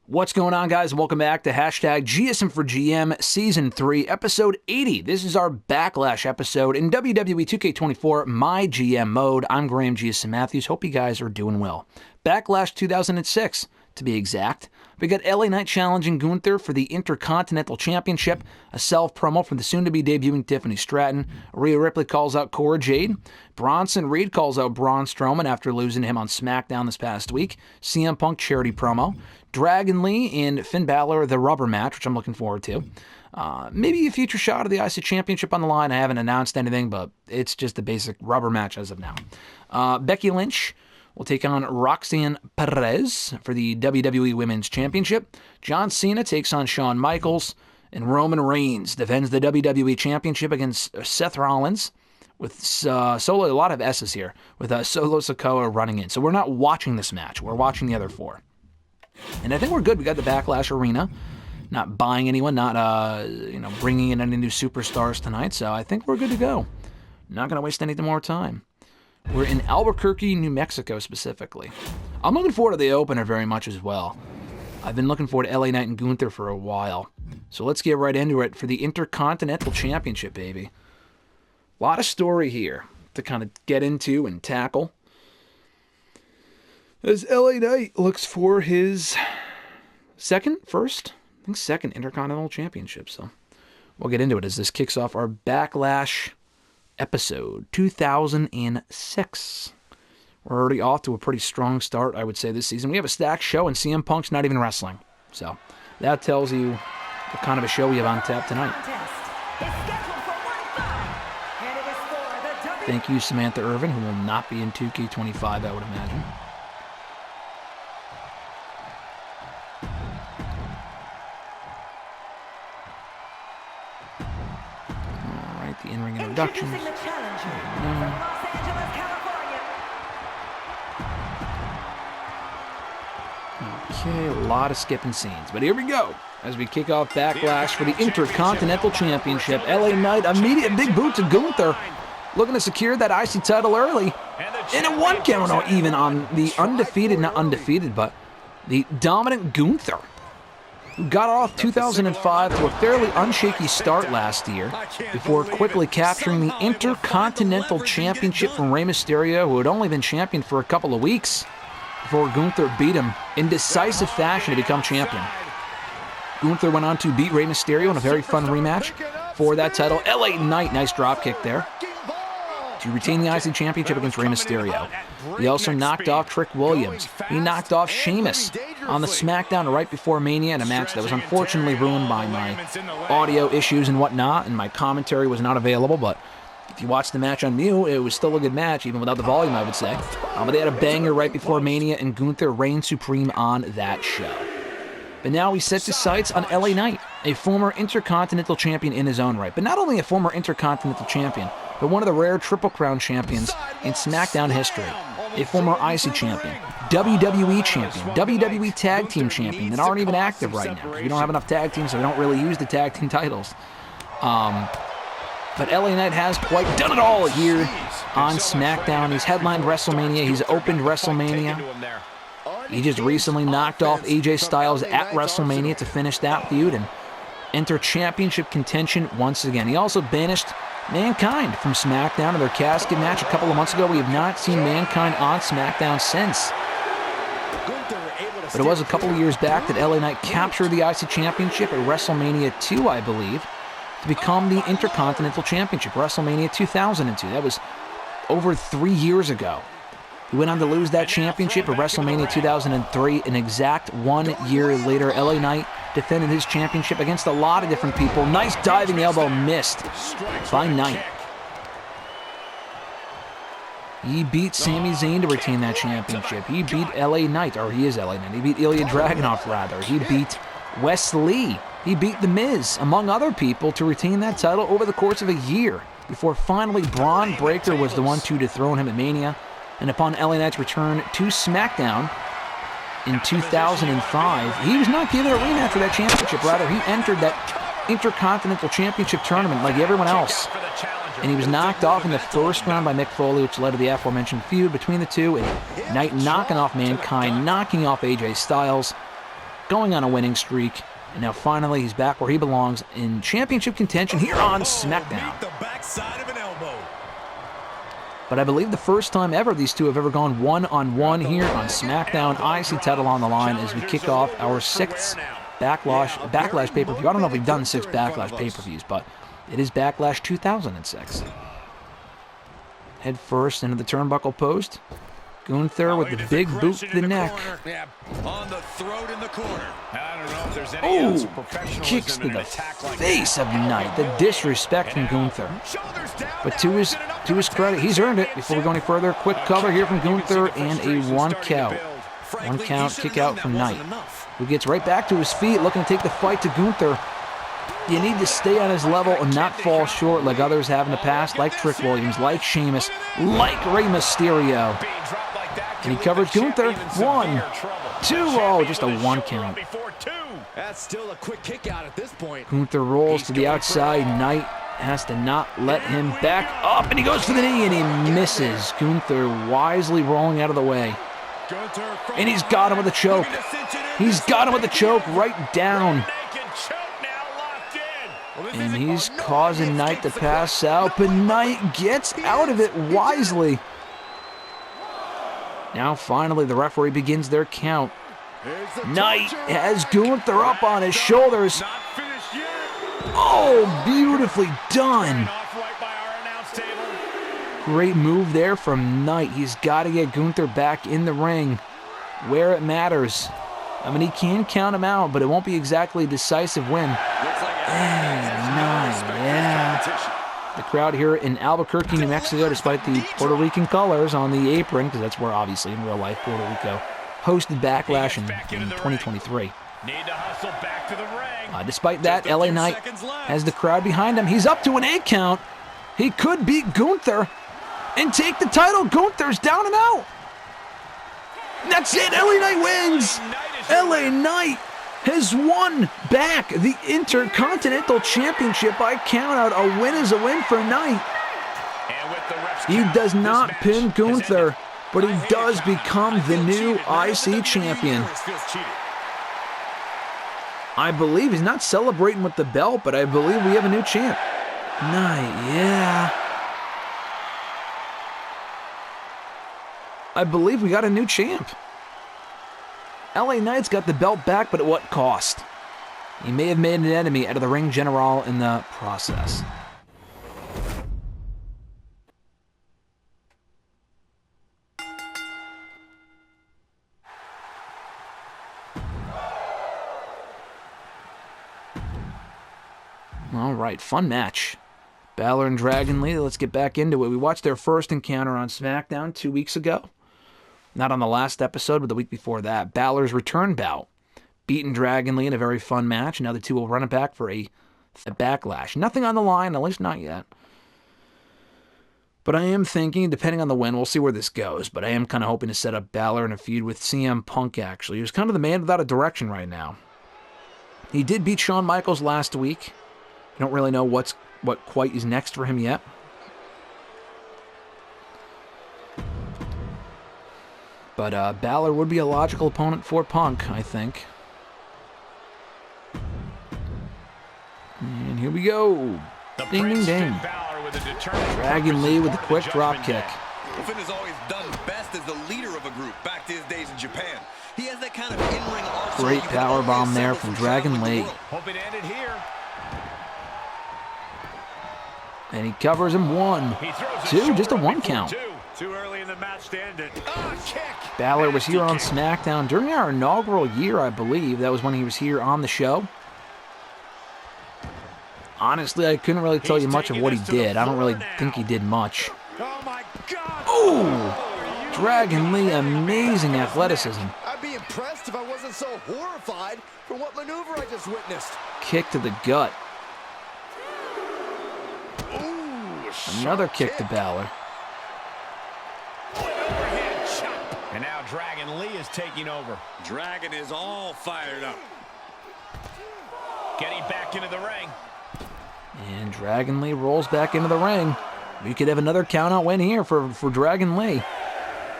What's going on, guys? Welcome back to hashtag GSM for GM Season 3, Episode 80. This is our Backlash episode in WWE 2K24 MyGM Mode. I'm Graham GSM Matthews. Hope you guys are doing well. Backlash 2006, to be exact. We got LA Knight challenging Gunther for the Intercontinental Championship, a self-promo from the soon-to-be debuting Tiffany Stratton. Rhea Ripley calls out Cora Jade. Bronson Reed calls out Braun Strowman after losing to him on SmackDown this past week. CM Punk charity promo. Dragon Lee and Finn Balor, the rubber match, which I'm looking forward to. Maybe a future shot of the IC Championship on the line. I haven't announced anything, but it's just a basic rubber match as of now. Becky Lynch will take on Roxanne Perez for the WWE Women's Championship. John Cena takes on Shawn Michaels. And Roman Reigns defends the WWE Championship against Seth Rollins with Solo, a lot of S's here, with Solo Sikoa running in. So we're not watching this match. We're watching the other four. And I think we're good. We got the Backlash arena. Not buying anyone, not bringing in any new superstars tonight. So I think we're good to go. Not going to waste any more time. We're in Albuquerque, New Mexico specifically. I'm looking forward to the opener very much as well. I've been looking forward to LA Knight and Gunther for a while. So let's get right into it for the Intercontinental Championship, baby. A lot of story here to kind of get into and tackle. As LA Knight looks for his second Intercontinental Championship. So we'll get into it as this kicks off our Backlash episode 2006. We're already off to a pretty strong start, I would say, this season. We have a stacked show, and CM Punk's not even wrestling. So that tells you what kind of a show we have on tap tonight. Thank you, Samantha Irvin, who will not be in 2K25, I would imagine. The in-ring introductions. Okay, a lot of skipping scenes. But here we go as we kick off Backlash for the Intercontinental Championship. LA Knight, immediate big boot to Gunther. Looking to secure that IC title early. And a one count even on the but the dominant Gunther, who got off 2005 to a fairly unshaky start last year before quickly capturing the Intercontinental Championship from Rey Mysterio, who had only been champion for a couple of weeks before Gunther beat him in decisive fashion to become champion. Gunther went on to beat Rey Mysterio in a very fun rematch for that title. LA Knight, nice dropkick there, to retain the IC Championship against Rey Mysterio. He also knocked off Trick Williams. He knocked off Sheamus on the SmackDown right before Mania in a match that was unfortunately ruined by my audio issues and whatnot, and my commentary was not available, but if you watch the match on mute, it was still a good match, even without the volume, I would say. But they had a banger right before Mania, and Gunther reigned supreme on that show. But now he sets his sights on LA Knight, a former Intercontinental Champion in his own right. But not only a former Intercontinental Champion, but one of the rare Triple Crown champions in SmackDown history. A former IC Champion, WWE Champion, WWE Tag Team Champion that aren't even active right now. We don't have enough tag teams, so we don't really use the tag team titles. But LA Knight has quite done it all here on SmackDown. He's headlined WrestleMania. He's opened WrestleMania. He just recently knocked off AJ Styles at WrestleMania to finish that feud and enter championship contention once again. He also banished Mankind from SmackDown in their casket match a couple of months ago. We have not seen Mankind on SmackDown since. But it was a couple of years back that LA Knight captured the IC Championship at WrestleMania 2, I believe, to become the Intercontinental Championship, WrestleMania 2002. That was over 3 years ago. He went on to lose that championship at WrestleMania 2003. An exact 1 year later, LA Knight defended his championship against a lot of different people. Nice diving elbow missed by Knight. He beat Sami Zayn to retain that championship. He beat LA Knight, or he is LA Knight. He beat Ilya Dragunov, rather. He beat Wes Lee. He beat The Miz, among other people, to retain that title over the course of a year, before finally Braun Breaker was the one to dethrone him at Mania. And upon LA Knight's return to SmackDown in 2005, he was not given a rematch for that championship. Rather, he entered that Intercontinental Championship tournament like everyone else. And he was knocked off in the first round by Mick Foley, which led to the aforementioned feud between the two, and Knight knocking off Mankind, knocking off AJ Styles. going on a winning streak. And now finally he's back where he belongs in championship contention here on SmackDown. But I believe the first time ever these two have ever gone one-on-one here on SmackDown. IC title on the line as we kick off our 6th Backlash pay-per-view. I don't know if we've done 6 Backlash pay-per-views, but it is Backlash 2006. Head first into the turnbuckle post. Gunther with the big boot to the neck. On the throat in the corner. I don't know if there's any kicks to the face of Knight. The disrespect from Gunther. But to his credit, he's earned it. Before we go any further, quick cover here from Gunther and a 1 count. 1 count kick out from Knight, who gets right back to his feet, looking to take the fight to Gunther. You need to stay on his level and not fall short like others have in the past, like Trick Williams, like Sheamus, like Rey Mysterio. And he covers Gunther. 1, 2, oh, just a 1 count. That's still a quick kick out at this point. Gunther rolls to the outside. Knight has to not let him back up, and he goes for the knee, and he misses. Gunther wisely rolling out of the way. And he's got him with a choke. He's got him with a choke right down. And he's causing Knight to pass out, but Knight gets out of it wisely. Now, finally, the referee begins their count. Knight has Gunther up on his shoulders. Oh, beautifully done. Great move there from Knight. He's got to get Gunther back in the ring where it matters. I mean, he can count him out, but it won't be exactly a decisive win. Yeah. The crowd here in Albuquerque, New Mexico, despite the Puerto Rican colors on the apron, because that's where, obviously, in real life, Puerto Rico hosted Backlash in 2023. Despite that, LA Knight has the crowd behind him. He's up to an 8 count. He could beat Gunther and take the title. Gunther's down and out. That's it. LA Knight wins. LA Knight has won back the Intercontinental Championship by countout. A win is a win for Knight. He does not pin Gunther, but he does become the new IC champion. I believe he's not celebrating with the belt, but I believe we have a new champ. Knight, yeah. I believe we got a new champ. LA Knight's got the belt back, but at what cost? He may have made an enemy out of the ring general in the process. All right, fun match. Balor and Dragon Lee, let's get back into it. We watched their first encounter on SmackDown 2 weeks ago. Not on the last episode, but the week before that. Balor's return bout. Beating Dragon Lee in a very fun match. Now the two will run it back for a Backlash. Nothing on the line, at least not yet. But I am thinking, depending on the win, we'll see where this goes, but I am kind of hoping to set up Balor in a feud with CM Punk, actually. He was kind of the man without a direction right now. He did beat Shawn Michaels last week. I don't really know what quite is next for him yet. But Balor would be a logical opponent for Punk, I think. And here we go. Ding, ding, ding. Dragon Lee with a quick drop kick. Finn has always done best as the leader of a group back to his days in Japan. He has that kind of in-ring arsenal. Great power bomb there from Dragon Lee. Hope it ended here. And he covers him 1, 2, just a 1 count. Too early in the match to end it. Balor was here on SmackDown during our inaugural year, I believe. That was when he was here on the show. Honestly, I couldn't really tell you much of what he did. I don't really think he did much. Oh my God! Oh! Dragon Lee, amazing athleticism. I'd be impressed if I wasn't so horrified for what maneuver I just witnessed. Kick to the gut. Ooh, Another kick to Balor. And now Dragon Lee is taking over. Dragon is all fired up. Getting back into the ring. And Dragon Lee rolls back into the ring. We could have another count-out win here for Dragon Lee.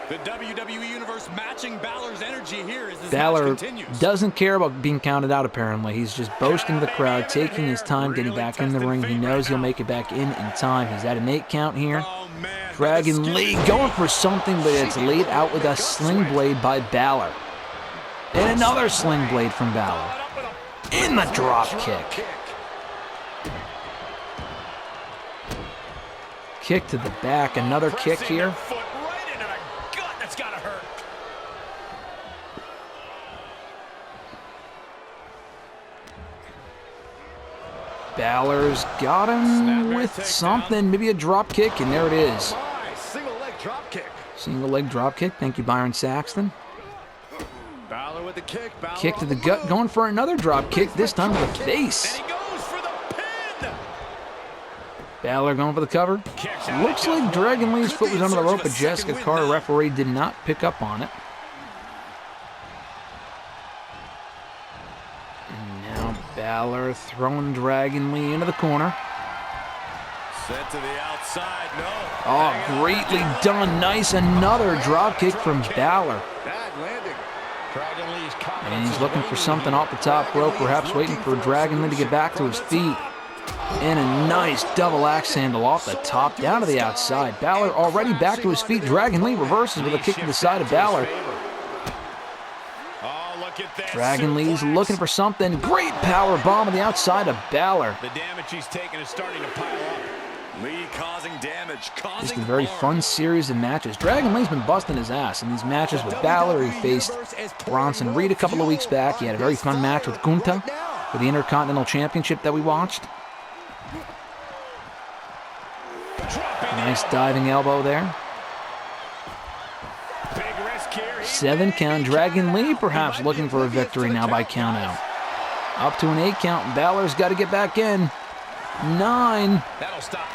The WWE Universe matching Balor's energy here as this Balor match continues. doesn't care about being counted out, apparently. He's just boasting to the crowd, taking his time getting back in the ring. He knows he'll make it back in time. He's at an 8 count here. Dragon Lee going for something, but it's laid out with a sling blade by Balor. And another sling blade from Balor. In the drop kick. Kick to the back, another kick here. Balor's got him with something, maybe a drop kick, and there it is. Single leg drop kick. Single leg drop kick. Thank you, Byron Saxton. Balor with the kick. Kick to the gut, going for another drop kick, this time to the face. And he goes for the pin. Balor going for the cover. Looks like Dragon Lee's foot was under the rope, but Jessica Carter, referee, did not pick up on it. And now Balor throwing Dragon Lee into the corner. Set to the outside, no. Oh, greatly done. Nice. Another drop kick from Balor. Bad landing. Dragon Lee's And he's looking for something off the top rope, perhaps waiting for Dragon Lee to get back to his feet. And a nice double axe handle off the top, down to the outside. Balor already back to his feet. Dragon Lee reverses with a kick to the side of Balor. Dragon Lee's looking for something. Great power bomb on the outside of Balor. The damage he's taken is starting to pile up. Lee causing damage, Just a very fun series of matches. Dragon Lee's been busting his ass in these matches with Balor. He faced Bronson Reed a couple of weeks back. He had a very fun match with Gunther for the Intercontinental Championship that we watched. Nice diving elbow there. 7 count. Dragon Lee perhaps looking for a victory now by count out. Up to an 8 count. Balor's got to get back in. 9.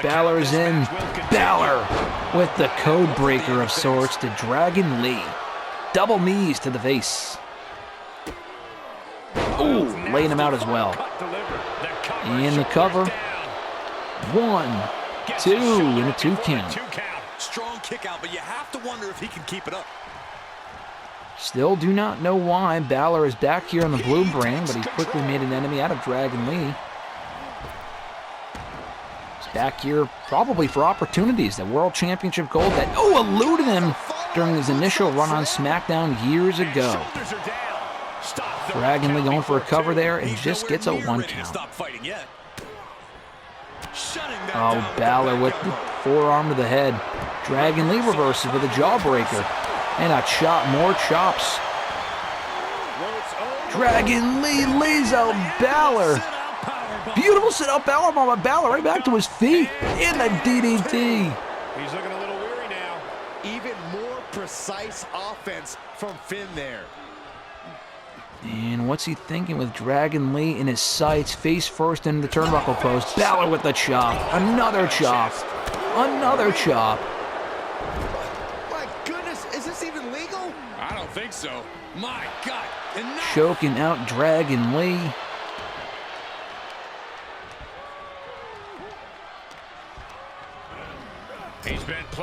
Balor's in. Balor with the code breaker of sorts to Dragon Lee. Double knees to the face. Ooh, laying him out as well. In the cover. 1, 2, and a 2 count. Strong kick out, but you have to wonder if he can keep it up. Still do not know why Balor is back here on the blue brand, but he quickly made an enemy out of Dragon Lee. He's back here probably for opportunities. The World Championship gold that, eluded him during his initial run on SmackDown years ago. Dragon Lee going for a cover there and just gets a 1 count. Oh, Balor with the forearm to the head. Dragon Lee reverses with a jawbreaker. And a chop, more chops. Dragon Lee lays out Balor. Beautiful sit-out powerbomb by Balor right back to his feet in the DDT. He's looking a little weary now. Even more precise offense from Finn there. And what's he thinking with Dragon Lee in his sights, face first into the turnbuckle post. Balor with the chop. Another chop. Another chop. I don't think so. My God. Choking out Dragon Lee.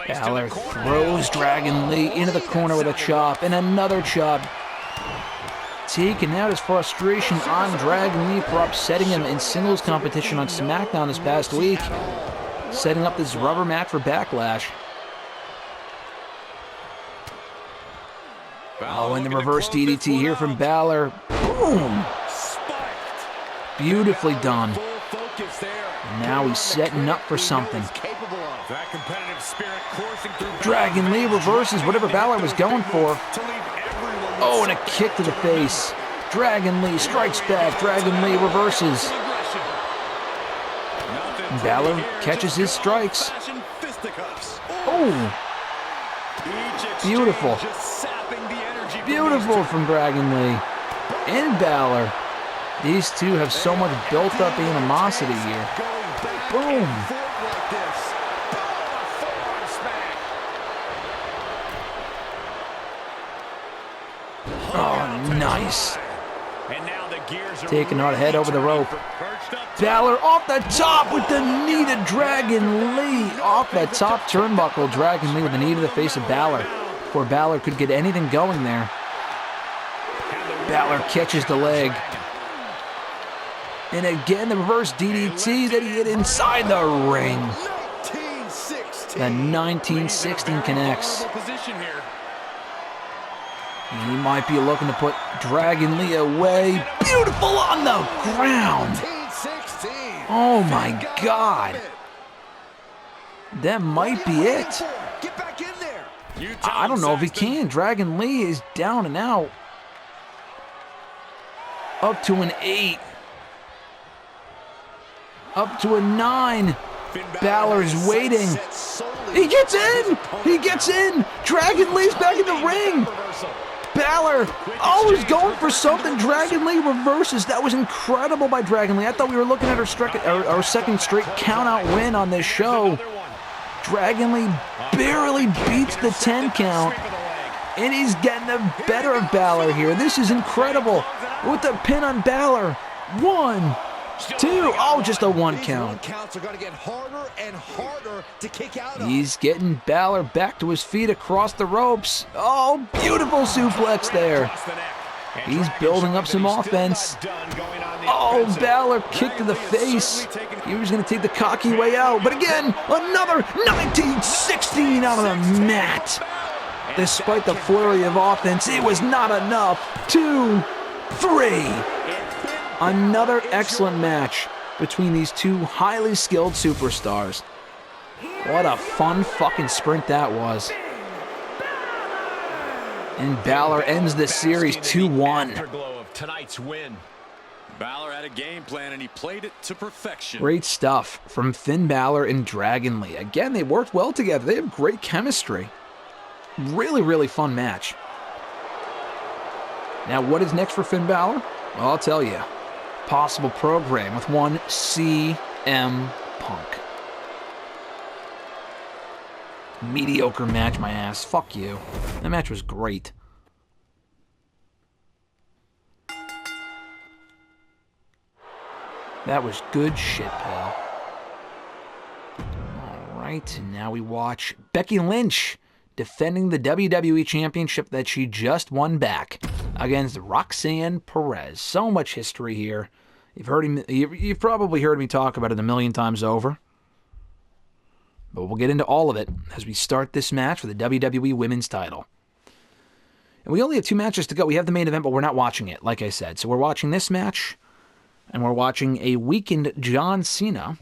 Balor throws Dragon Lee into the corner with a chop and another chop. Taking out his frustration on Dragon Lee for upsetting him in singles competition on SmackDown this past week. Setting up this rubber match for Backlash. Oh, and the reverse DDT here from Balor. Boom! Beautifully done. And now he's setting up for something. Dragon Lee reverses whatever Balor was going for. Oh, and a kick to the face. Dragon Lee strikes back. Dragon Lee reverses. And Balor catches his strikes. Oh! Beautiful. Beautiful from Dragon Lee and Balor. These two have so much built-up animosity here. Boom. Oh, nice. Taking our head over the rope. Balor off the top with the knee to Dragon Lee. Off the top turnbuckle. Dragon Lee with the knee to the face of Balor. before Balor could get anything going there. Balor catches the leg. And again, the reverse DDT that he hit inside the ring. The 1916 connects. He might be looking to put Dragon Lee away. Beautiful on the ground. Oh my God. That might be it. I don't know if he can. Dragon Lee is down and out. Up to an 8. Up to a 9. Balor's waiting. He gets in. He gets in. Dragon Lee's back in the ring. Balor, always going for something. Dragon Lee reverses. That was incredible by Dragon Lee. I thought we were looking at our second straight count-out win on this show. Dragon Lee barely beats the 10 count. And he's getting the better of Balor here. This is incredible. With the pin on Balor. 1, 2. Oh, just a 1 count. He's getting Balor back to his feet across the ropes. Oh, beautiful suplex there. He's building up some offense. Oh, Balor kick to the face. He was going to take the cocky way out. But again, another 1916 out of the mat. Despite the flurry of offense, it was not enough. 2, 3. Another excellent match between these two highly skilled superstars. What a fun fucking sprint that was. And Balor ends the series 2-1. Tonight's win. Balor had a game plan and he played it to perfection. Great stuff from Finn Balor and Dragon Lee. Again, they worked well together. They have great chemistry. Really, really fun match. Now, what is next for Finn Balor? Well, I'll tell you. Possible program with one CM Punk. Mediocre match, my ass. Fuck you. That match was great. That was good shit, pal. Alright, and now we watch Becky Lynch defending the WWE Championship that she just won back against Roxanne Perez. So much history here. You've probably heard me talk about it a million times over. But we'll get into all of it as we start this match for the WWE Women's title. And we only have 2 matches to go. We have the main event, but we're not watching it, like I said. So we're watching this match, and we're watching a weakened John Cena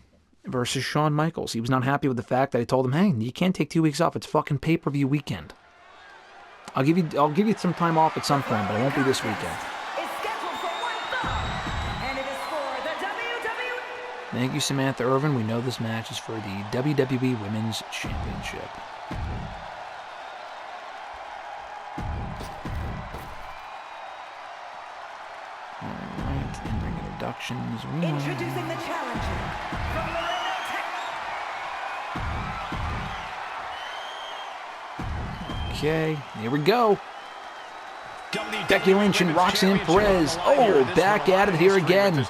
versus Shawn Michaels. He was not happy with the fact that I told him, hey, you can't take 2 weeks off. It's fucking pay-per-view weekend. I'll give you some time off at some point, but it won't be this weekend. Thank you, Samantha Irvin. We know this match is for the WWE Women's Championship. Alright, in-ring introductions. Introducing the challenger from the Okay, here we go. Becky Lynch and Roxanne Perez. Oh, back at it here again.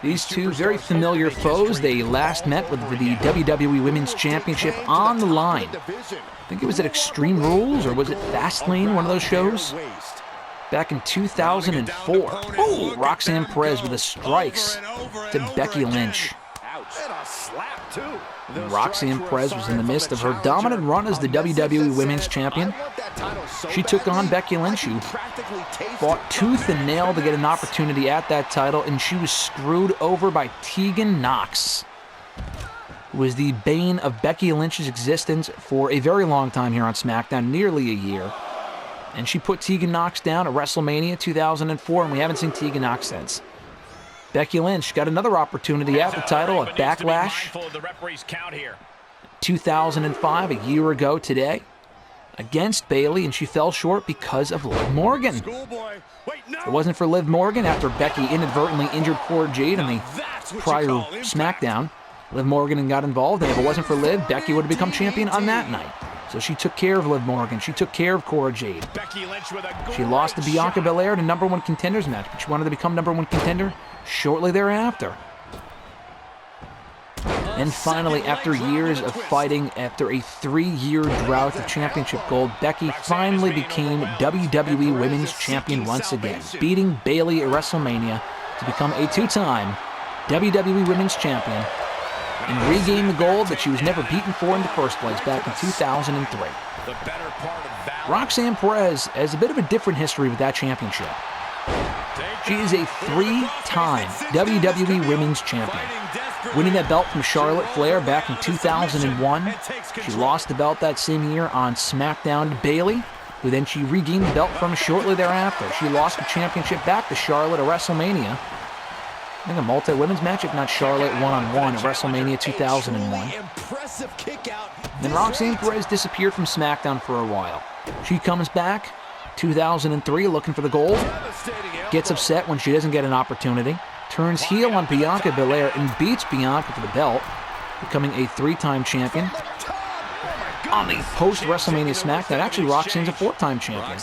These two very familiar foes. They last met with the WWE Women's Championship on the line. I think it was at Extreme Rules, or was it Fastlane, one of those shows? Back in 2004. Oh, Roxanne Perez with the strikes to Becky Lynch. Roxanne Perez was in the midst of her dominant run as the WWE Women's Champion. She took on Becky Lynch, who fought tooth and nail to get an opportunity at that title, and she was screwed over by Tegan Nox, who was the bane of Becky Lynch's existence for a very long time here on SmackDown, nearly a year. And she put Tegan Nox down at WrestleMania 2004, and we haven't seen Tegan Nox since. Becky Lynch got another opportunity at the title at Backlash 2005, a year ago today, against Bayley, and she fell short because of Liv Morgan. If it wasn't for Liv Morgan, after Becky inadvertently injured Cora Jade in the prior SmackDown, Liv Morgan got involved, and if it wasn't for Liv, Becky would have become champion on that night. So she took care of Liv Morgan. She took care of Cora Jade. She lost to Bianca Belair in a #1 contenders match, but she wanted to become #1 contender shortly thereafter. And finally, after years of fighting, after a 3-year drought of championship gold, Becky finally became WWE Women's Champion once again, beating Bayley at WrestleMania to become a 2-time WWE Women's Champion and regain the gold that she was never beaten for in the first place back in 2003. Roxanne Perez has a bit of a different history with that championship. She is a 3-time WWE Women's Champion, winning that belt from Charlotte Flair back in 2001. She lost the belt that same year on SmackDown to Bayley, who then she regained the belt from shortly thereafter. She lost the championship back to Charlotte at WrestleMania. I think a multi-women's match, if not Charlotte one-on-one at WrestleMania 2001. Then Roxanne Perez disappeared from SmackDown for a while. She comes back 2003 looking for the gold, gets upset when she doesn't get an opportunity, turns heel on Bianca Belair and beats Bianca for the belt, becoming a 3-time champion. On the post-WrestleMania SmackDown, actually Roxanne's a 4-time champion,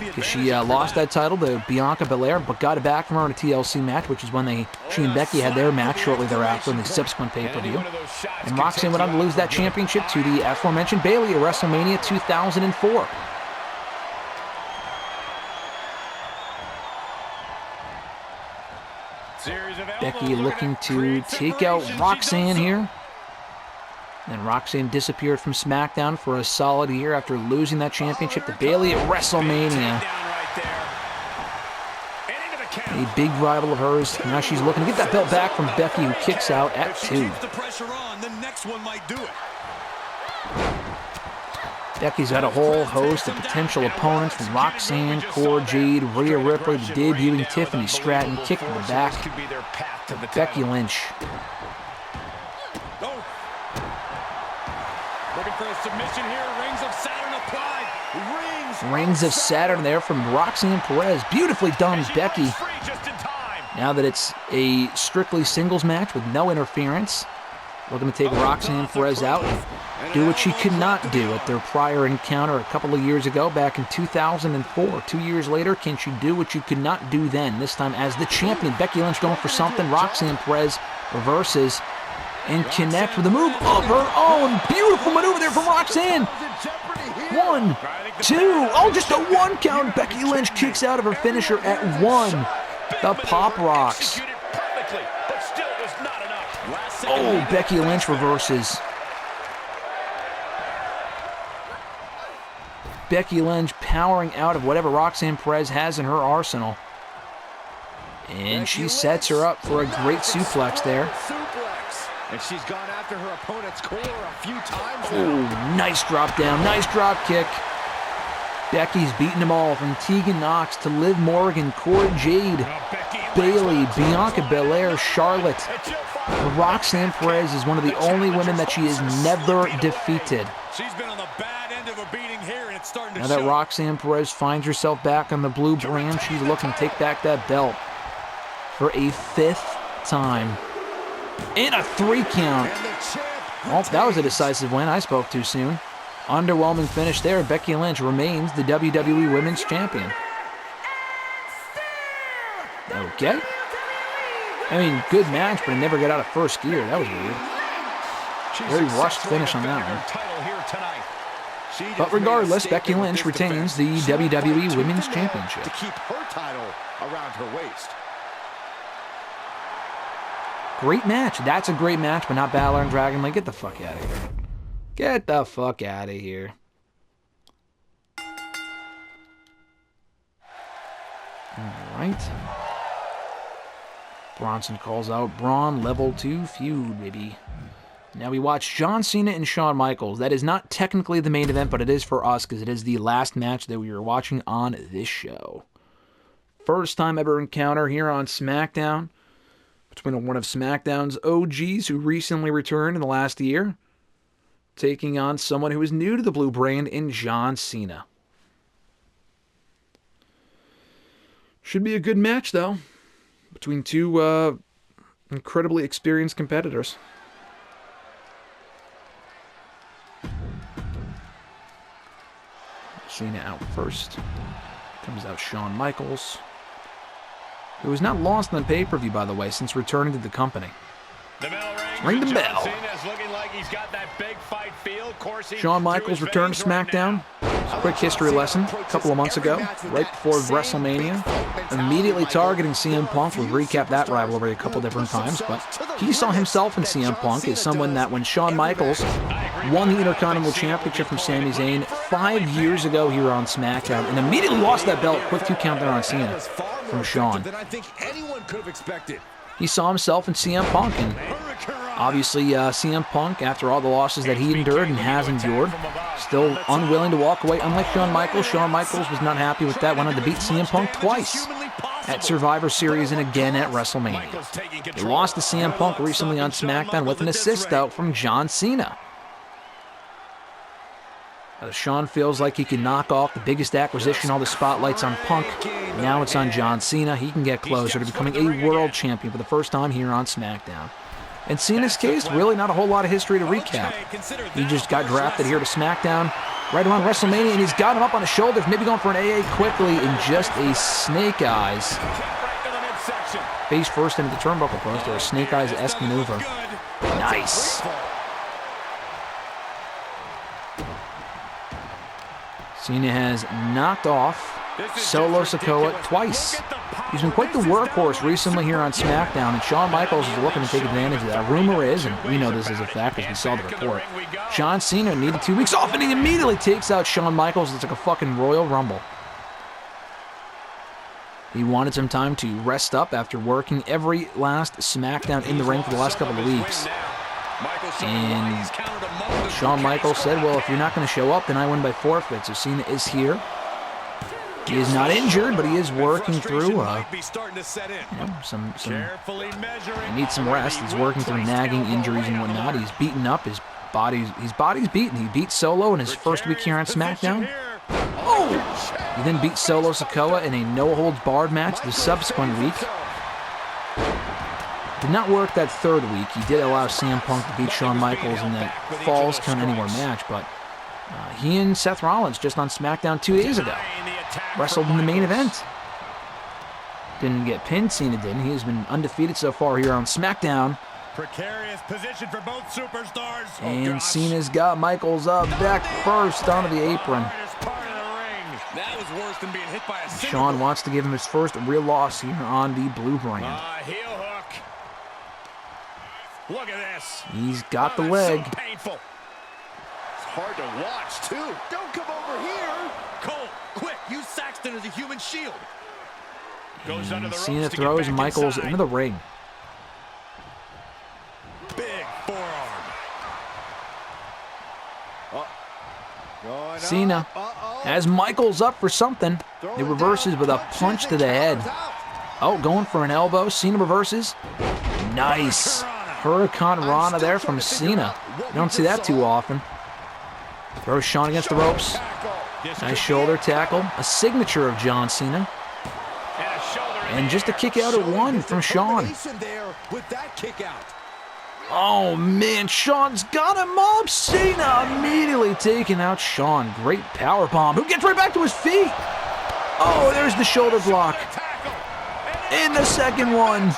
because she lost that title to Bianca Belair, but got it back from her in a TLC match, which is when she and Becky had their match shortly thereafter in the subsequent pay-per-view. And Roxanne went on to lose that championship to the aforementioned Bayley at WrestleMania 2004. Becky looking to take out Roxanne here. Then Roxanne disappeared from SmackDown for a solid year after losing that championship to Bayley at WrestleMania. A big rival of hers. Now she's looking to get that belt back from Becky, who kicks out at 2. Becky's got a whole host of potential opponents from Roxanne, Cora Jade, Rhea Ripley, the debuting Tiffany Stratton, kick to the back, Becky Lynch. Looking for a submission here. Rings of Saturn applied. Rings of Saturn there from Roxanne Perez. Beautifully done, Becky. Now that it's a strictly singles match with no interference, looking to take Roxanne Perez out and do what she could not do at their prior encounter a couple of years ago, back in 2004. 2 years later, can she do what she could not do then? This time as the champion, Becky Lynch going for something. Roxanne Perez reverses and connect with a move of her own. Beautiful maneuver there from Roxanne. 1, 2. Oh, just a 1 count. Becky Lynch kicks out of her finisher at 1. The Pop Rocks. Oh, Becky Lynch reverses. Becky Lynch powering out of whatever Roxanne Perez has in her arsenal. And she sets her up for a great suplex there. And she's gone after her opponent's core a few times. Oh, nice drop down, nice drop kick. Becky's beating them all, from Tegan Knox to Liv Morgan, Cora Jade, Bayley, Bianca Belair, Charlotte. Roxanne Perez is one of the only women that she has never defeated. She's been on the bad end of a beating here, and it's starting to Now that Roxanne Perez finds herself back on the blue brand, she's looking to take back that belt for a 5th time. And a 3 count. Well, that was a decisive win. I spoke too soon. Underwhelming finish there. Becky Lynch remains the WWE Women's Champion. Okay. I mean, good match, but it never got out of first gear. That was weird. Very rushed finish on that one. But regardless, Becky Lynch retains the WWE Women's Championship. To keep her title around her waist. Great match. That's a great match, but not Balor and Dragon Lee. Get the fuck out of here. Get the fuck out of here. Alright. Bronson calls out Braun. Level 2 feud, baby. Now we watch John Cena and Shawn Michaels. That is not technically the main event, but it is for us because it is the last match that we are watching on this show. First time ever encounter here on SmackDown between one of SmackDown's OGs who recently returned in the last year, taking on someone who is new to the blue brand in John Cena. Should be a good match, though, between two incredibly experienced competitors. Cena out first. Comes out Shawn Michaels, who was not lost on the pay-per-view, by the way, since returning to the company. Ring the bell. Shawn Michaels returned to SmackDown. A quick history lesson a couple of months ago, right before WrestleMania. Immediately targeting CM Punk. We've recapped that rivalry a couple different times, but he saw himself in CM Punk as someone that when Shawn Michaels won the Intercontinental Championship from Sami Zayn 5 years ago here on SmackDown and immediately lost that belt. Quick 2 count there on Cena from Shawn. He saw himself in CM Punk, and obviously CM Punk, after all the losses that he endured and has endured, still unwilling to walk away. Unlike Shawn Michaels was not happy with that. Went on to beat CM Punk twice at Survivor Series and again at WrestleMania. He lost to CM Punk recently on SmackDown with an assist out from John Cena. Shawn feels like he can knock off the biggest acquisition, all the spotlights on Punk. Now it's on John Cena. He can get closer to becoming a world champion for the first time here on SmackDown. In Cena's case, really not a whole lot of history to recap. He just got drafted here to SmackDown right around WrestleMania, and he's got him up on his shoulders, maybe going for an AA quickly in just a snake eyes. Face first into the turnbuckle post, or a snake eyes-esque maneuver. Nice. Cena has knocked off Solo Sikoa twice. He's been quite the workhorse recently here on SmackDown, and Shawn Michaels is looking to take advantage of that. Rumor is, and we know this is a fact because we saw the report, John Cena needed 2 weeks off, and he immediately takes out Shawn Michaels. It's like a fucking Royal Rumble. He wanted some time to rest up after working every last SmackDown in the ring for the last couple of weeks. And Shawn Michaels said, well, if you're not going to show up, then I win by forfeit. So Cena is here. He is not injured, but he is working through he needs some rest. He's working through nagging injuries and whatnot. He's beaten up. His body's beaten. He beat Solo in his first week here on SmackDown. Oh! He then beat Solo Sikoa in a no-holds-barred match the subsequent week. Did not work that third week. He did allow CM Punk to beat Shawn Michaels in that Falls Count Anywhere match, but he and Seth Rollins just on SmackDown 2 days ago wrestled in the main event. Didn't get pinned, Cena didn't. He has been undefeated so far here on SmackDown. Precarious position for both superstars. And Cena's got Michaels up back first onto the apron. That was worse than being hit by a Shawn wants to give him his first real loss here on the blue brand. Heel hook. Look at this. He's got the leg. So painful. It's hard to watch, too. Don't come over here. Cole, quick, use Saxton as a human shield. Goes under the ropes. Cena throws Michaels into the ring. Big forearm. Cena has Michaels up for something. He reverses with a punch to the head. Oh, going for an elbow. Cena reverses. Nice. Hurricane Rana there from Cena. You don't see that too often. Throws Shawn against the ropes. Nice shoulder tackle. A signature of John Cena. And just a kick out at one from Shawn. Oh, man, Shawn's got him up. Cena immediately taking out Shawn. Great powerbomb. Who gets right back to his feet? Oh, there's the shoulder block. And the second one.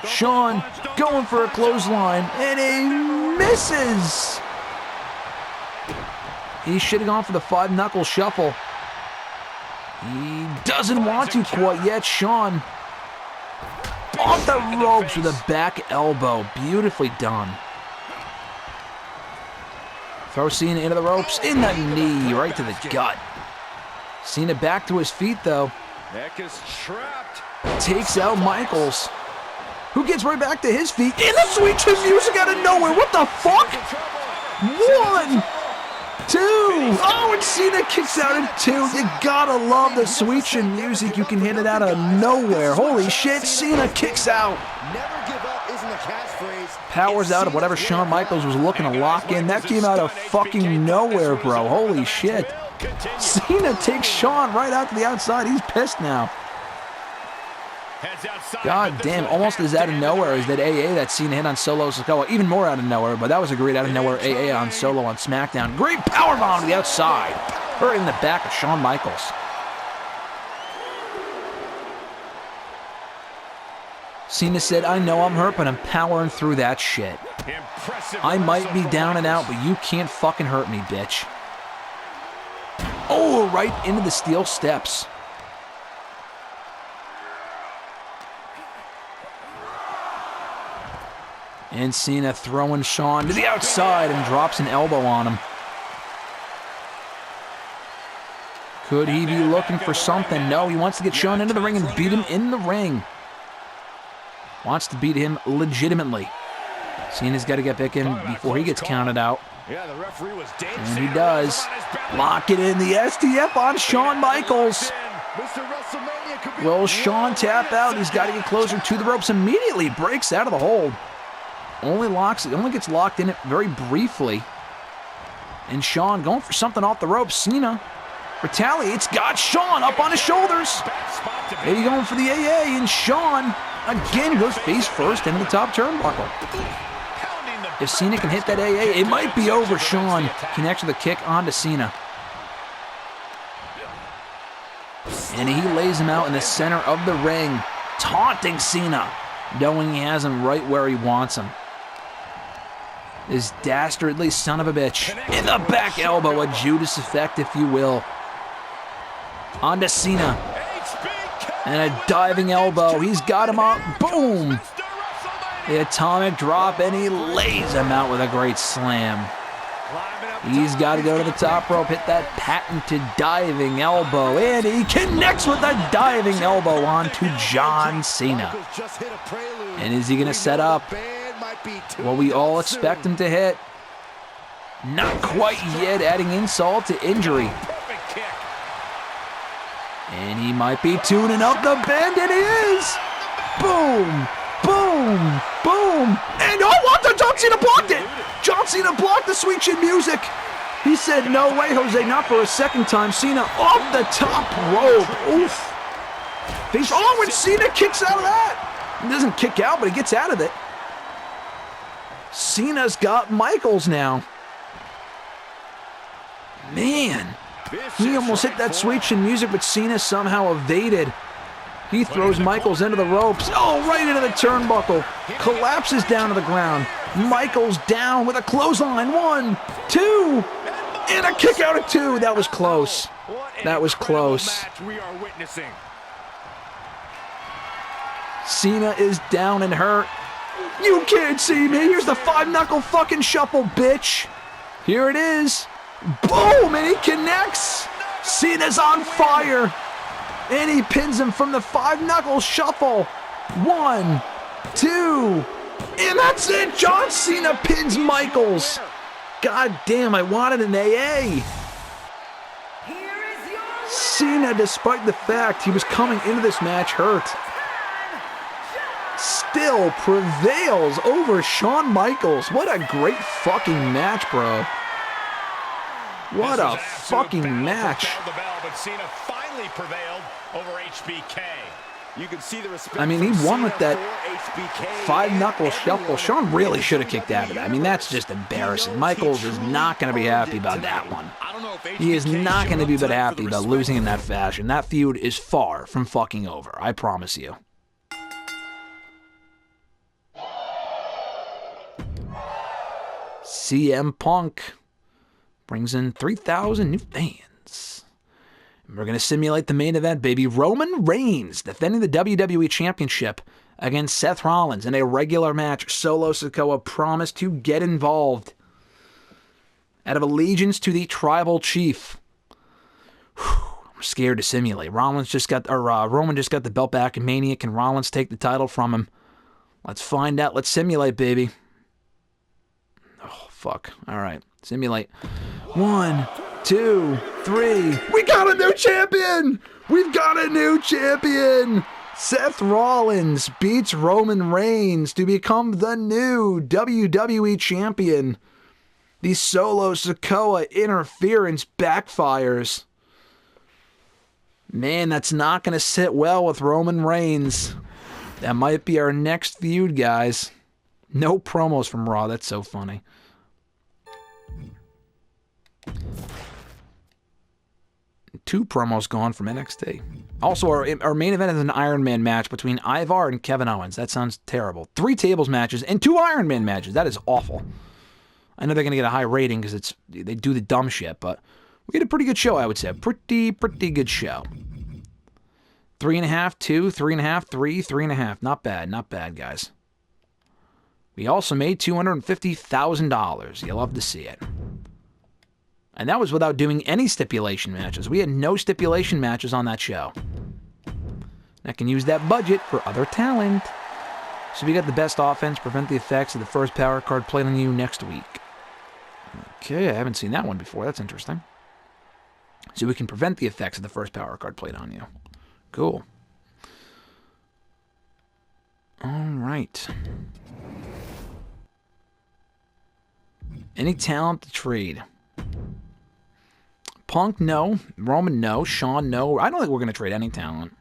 Shawn going for a clothesline, and he misses. He should have gone for the 5-knuckle shuffle. He doesn't want to quite yet. Shawn off the ropes with a back elbow. Beautifully done. Throw Cena into the ropes. In the knee. Right to the gut. Cena back to his feet, though. Neck is trapped. Takes out Michaels, who gets right back to his feet. In the sweet chin music out of nowhere. What the fuck? 1, 2. Oh, and Cena kicks out at 2. You gotta love the sweet chin music. You can hit it out of nowhere. Holy shit, Cena kicks out. Never give up isn't a catchphrase. Powers out of whatever Shawn Michaels was looking to lock in. That came out of fucking nowhere, bro. Holy shit. Cena takes Shawn right out to the outside. He's pissed now. God damn, almost as out of nowhere as that AA that Cena hit on Solo Sikoa. Even more out of nowhere, but that was a great out of nowhere AA on Solo on SmackDown. Great powerbomb to the outside. Right in the back of Shawn Michaels. Cena said, I know I'm hurt, but I'm powering through that shit. I might be down and out, but you can't fucking hurt me, bitch. Oh, right into the steel steps. And Cena throwing Shawn to the outside and drops an elbow on him. Could he be looking for something? No, he wants to get Shawn into the ring and beat him in the ring. Wants to beat him legitimately. Cena's got to get back in before he gets counted out. And he does. Lock it in. The STF on Shawn Michaels. Will Shawn tap out? He's got to get closer to the ropes. Immediately breaks out of the hold. Only gets locked in it very briefly. And Shawn going for something off the ropes. Cena retaliates. Got Shawn up on his shoulders. Maybe going for the AA. And Shawn again goes face first into the top turnbuckle. If Cena can hit that AA, it might be over. Shawn connects with a kick onto Cena. And he lays him out in the center of the ring, taunting Cena, knowing he has him right where he wants him. This dastardly son of a bitch. In the back elbow, a Judas effect, if you will. Onto Cena. And a diving elbow. He's got him up. Boom! The atomic drop, and he lays him out with a great slam. He's got to go to the top rope, hit that patented diving elbow, and he connects with a diving elbow onto John Cena. And is he going to set up what we all expect him to hit? Not quite yet, adding insult to injury. And he might be tuning up the bend, and he is! Boom! Boom! Boom! And oh, what the? John Cena blocked it! John Cena blocked the sweet chin music. He said, no way, Jose, not for a second time. Cena off the top rope. Oof. Oh, and Cena kicks out of that. He doesn't kick out, but he gets out of it. Cena's got Michaels now. Man. He almost hit that sweet chin music, but Cena somehow evaded. He throws Michaels into the ropes. Oh, right into the turnbuckle. Collapses down to the ground. Michaels down with a clothesline. 1, 2, and a kick out of 2. That was close. That was close. Cena is down and hurt. You can't see me. Here's the 5-knuckle fucking shuffle, bitch. Here it is. Boom, and he connects. Cena's on fire. And he pins him from the 5-knuckle shuffle. 1, 2, and that's it. John Cena pins Michaels. God damn, I wanted an AA. Cena, despite the fact he was coming into this match hurt, still prevails over Shawn Michaels. What a great fucking match, bro. What a fucking match. Prevailed over HBK. You can see the respect. I mean, he won with that 5-knuckle shuffle. Shawn really should have kicked out of that. I mean, that's just embarrassing. Michaels is not going to be happy about that one. He is not going to be happy about losing in that fashion. That feud is far from fucking over. I promise you. CM Punk brings in 3,000 new fans. We're going to simulate the main event, baby. Roman Reigns defending the WWE Championship against Seth Rollins in a regular match. Solo Sikoa promised to get involved out of allegiance to the tribal chief. I'm scared to simulate. Roman just got the belt back in Mania. Can Rollins take the title from him? Let's find out. Let's simulate, baby. Oh, fuck. All right. Simulate. 1, 2, 3. We got a new champion! We've got a new champion! Seth Rollins beats Roman Reigns to become the new WWE champion. The Solo Sikoa interference backfires. Man, that's not going to sit well with Roman Reigns. That might be our next feud, guys. No promos from Raw. That's so funny. 2 promos gone from NXT. Also, our main event is an Iron Man match between Ivar and Kevin Owens. That sounds terrible. 3 tables matches and 2 Iron Man matches. That is awful. I know they're going to get a high rating because they do the dumb shit, but we get a pretty good show, I would say. Pretty good show. 3.5, 2, 3.5, 3, 3.5. Not bad, guys. We also made $250,000. You love to see it. And that was without doing any stipulation matches. We had no stipulation matches on that show. I can use that budget for other talent. So we got the best offense, prevent the effects of the first power card played on you next week. Okay, I haven't seen that one before. That's interesting. So we can prevent the effects of the first power card played on you. Cool. All right. Any talent to trade? Punk, no. Roman, no. Shawn, no. I don't think we're going to trade any talent.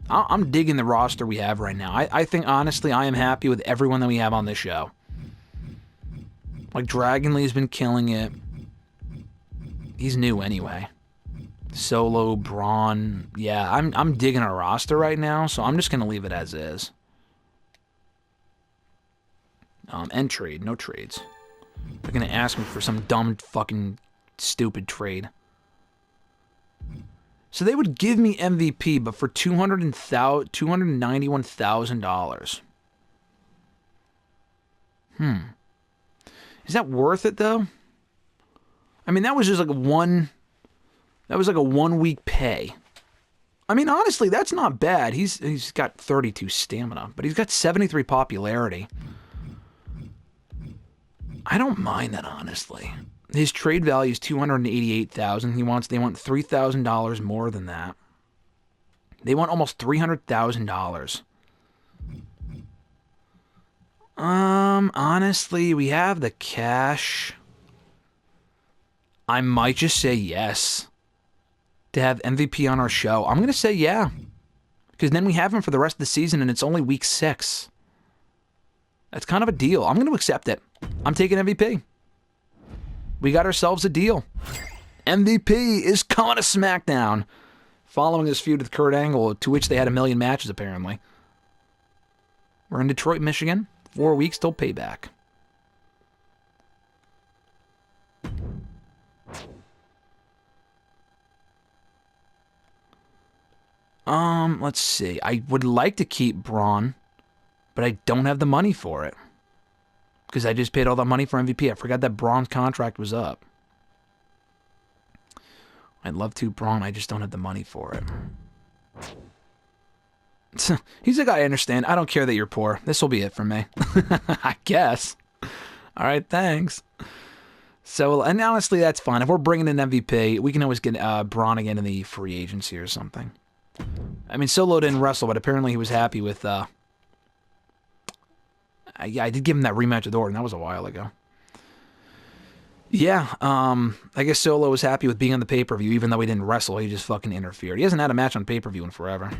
I'm digging the roster we have right now. I think, honestly, I am happy with everyone that we have on this show. Like, Dragon Lee's been killing it. He's new anyway. Solo, Braun. Yeah, I'm digging our roster right now, so I'm just going to leave it as is. And trade. No trades. They're going to ask me for some dumb fucking stupid trade. So they would give me MVP, but for $291,000. Is that worth it though? I mean, that was just like a 1 week pay. I mean, honestly, that's not bad. He's got 32 stamina, but he's got 73 popularity. I don't mind that, honestly. His trade value is $288,000. They want $3,000 more than that. They want almost $300,000. Honestly, we have the cash. I might just say yes to have MVP on our show. I'm going to say yeah. Because then we have him for the rest of the season and it's only week 6. That's kind of a deal. I'm going to accept it. I'm taking MVP. We got ourselves a deal. MVP is coming to SmackDown. Following his feud with Kurt Angle, to which they had 1 million matches, apparently. We're in Detroit, Michigan. 4 weeks till payback. Let's see. I would like to keep Braun, but I don't have the money for it. Because I just paid all that money for MVP. I forgot that Braun's contract was up. I'd love to, Braun. I just don't have the money for it. He's a guy I understand. I don't care that you're poor. This will be it for me. I guess. All right, thanks. So, and honestly, that's fine. If we're bringing in MVP, we can always get Braun again in the free agency or something. I mean, Solo didn't wrestle, but apparently he was happy with... Yeah, I did give him that rematch with Orton. That was a while ago. Yeah, I guess Solo was happy with being on the pay-per-view, even though he didn't wrestle. He just fucking interfered. He hasn't had a match on pay-per-view in forever.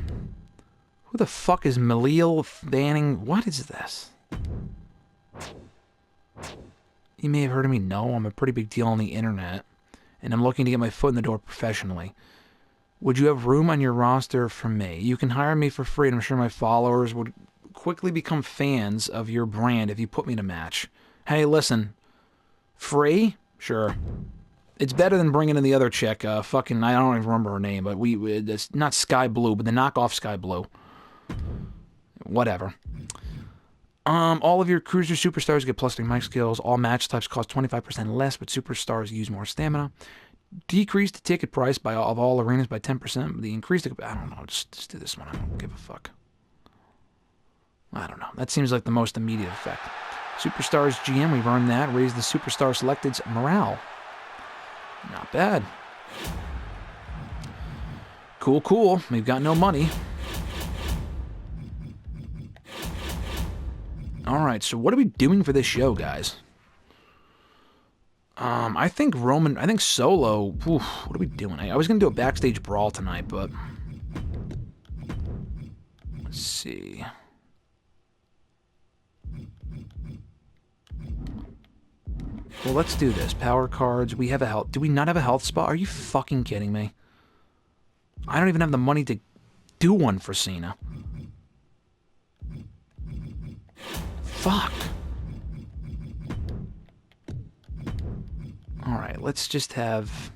Who the fuck is Malil Fanning? What is this? You may have heard of me. No, I'm a pretty big deal on the internet, and I'm looking to get my foot in the door professionally. Would you have room on your roster for me? You can hire me for free, and I'm sure my followers would quickly become fans of your brand if you put me in a match. Hey, listen. Free? Sure. It's better than bringing in the other chick. Fucking, I don't even remember her name, but it's not Sky Blue, but the knockoff Sky Blue. Whatever. All of your cruiser superstars get +3 mic skills. All match types cost 25% less, but superstars use more stamina. Decrease the ticket price of all arenas by 10%. The increase the... I don't know. Just do this one. I don't give a fuck. I don't know. That seems like the most immediate effect. Superstars GM, we've earned that. Raise the superstar selected's morale. Not bad. Cool, cool. We've got no money. Alright, so what are we doing for this show, guys? I think Solo... Oof, what are we doing? I was going to do a backstage brawl tonight, but... Let's see... Well, let's do this. Power cards. We have a health. Do we not have a health spot? Are you fucking kidding me? I don't even have the money to do one for Cena. Fuck. Alright, let's just have...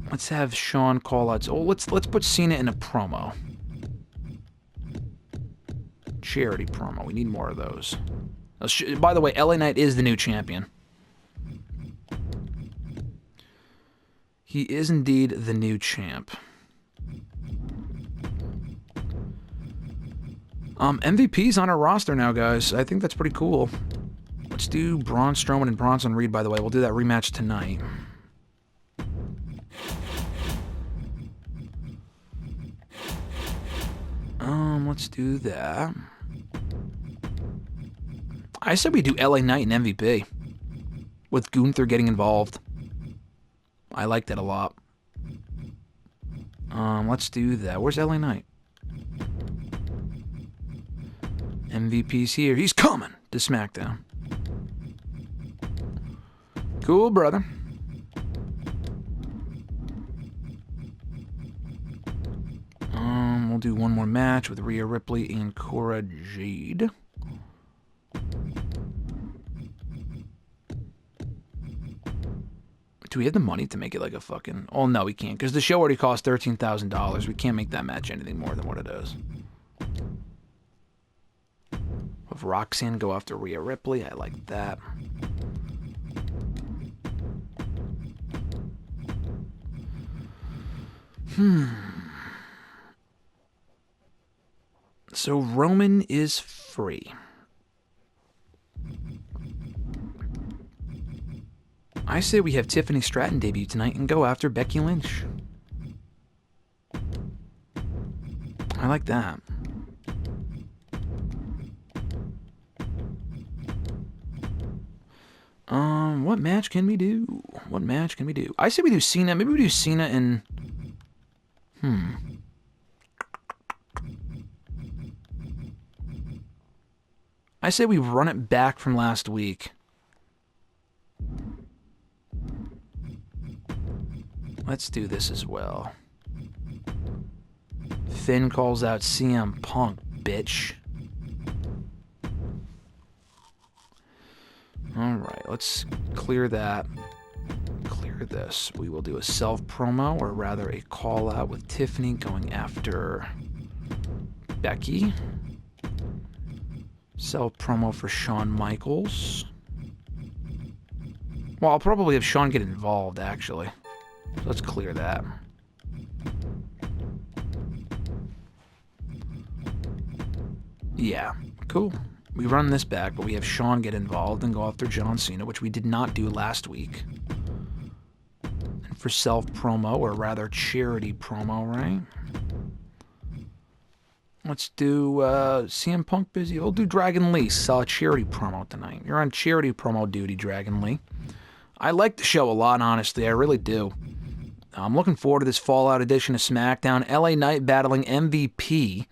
Let's have Shawn call outs. Oh, let's put Cena in a promo. Charity promo. We need more of those. By the way, LA Knight is the new champion. He is indeed the new champ. MVP's on our roster now, guys. I think that's pretty cool. Let's do Braun Strowman and Bronson Reed, by the way. We'll do that rematch tonight. Let's do that. I said we do LA Knight and MVP. With Gunther getting involved. I like that a lot. Let's do that. Where's LA Knight? MVP's here. He's coming to SmackDown. Cool, brother. We'll do one more match with Rhea Ripley and Cora Jade. Do we have the money to make it like a fucking... Oh, no, we can't, because the show already cost $13,000. We can't make that match anything more than what it is. Have Roxanne go after Rhea Ripley. I like that. So Roman is free. I say we have Tiffany Stratton debut tonight and go after Becky Lynch. I like that. What match can we do? What match can we do? I say we do Cena. Maybe we do Cena and... I say we run it back from last week. Let's do this as well. Finn calls out CM Punk, bitch. Alright, let's clear that. Clear this. We will do a self-promo, or rather a call-out with Tiffany going after Becky. Self-promo for Shawn Michaels. Well, I'll probably have Shawn get involved, actually. So let's clear that. Yeah, cool. We run this back, but we have Shawn get involved and go after John Cena, which we did not do last week. And for self-promo, or rather charity promo, right? Let's do CM Punk busy. We'll do Dragon Lee. Charity promo tonight. You're on charity promo duty, Dragon Lee. I like the show a lot, honestly. I really do. I'm looking forward to this Fallout edition of SmackDown. LA Knight battling MVP.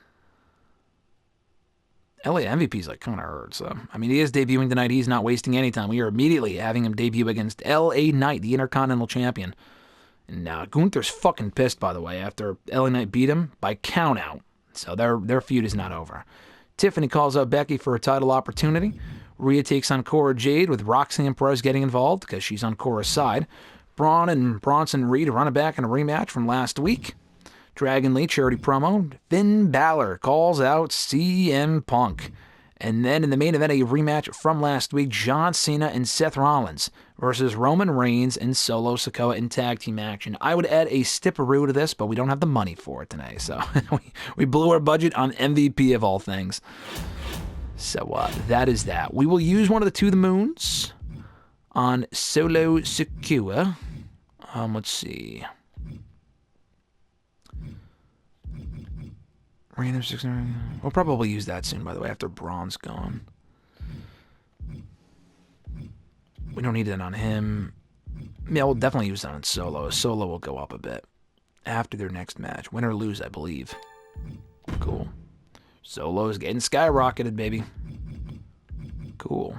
LA MVP's like kind of hurt, so... I mean, he is debuting tonight. He's not wasting any time. We are immediately having him debut against LA Knight, the Intercontinental Champion. And Gunther's fucking pissed, by the way, after LA Knight beat him by countout. So their feud is not over. Tiffany calls out Becky for a title opportunity. Rhea takes on Cora Jade with Roxanne Perez getting involved because she's on Cora's side. Braun and Bronson Reed run it back in a rematch from last week. Dragon Lee charity promo. Finn Balor calls out CM Punk. And then in the main event, a rematch from last week, John Cena and Seth Rollins versus Roman Reigns and Solo Sikoa in tag team action. I would add a stipperoo to this, but we don't have the money for it today. So we blew our budget on MVP of all things. So that is that. We will use one of the To the Moons on Solo Sikoa. Let's see. We'll probably use that soon, by the way, after Braun's gone. We don't need it on him. Yeah, we'll definitely use that on Solo. Solo will go up a bit after their next match. Win or lose, I believe. Cool. Solo's getting skyrocketed, baby. Cool.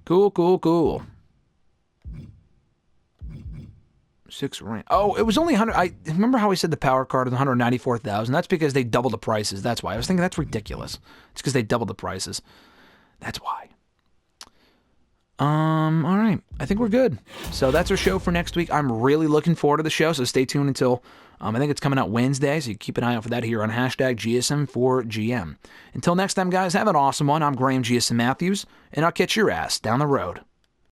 Cool, cool, cool. 6 rank. Oh, it was only 100. I remember how I said the power card is 194,000. That's because they doubled the prices. That's why. I was thinking that's ridiculous. It's because they doubled the prices. That's why. All right. I think we're good. So that's our show for next week. I'm really looking forward to the show, so stay tuned until, I think it's coming out Wednesday, so you keep an eye out for that here on hashtag GSM4GM. Until next time, guys, have an awesome one. I'm Graham GSM Matthews, and I'll catch your ass down the road.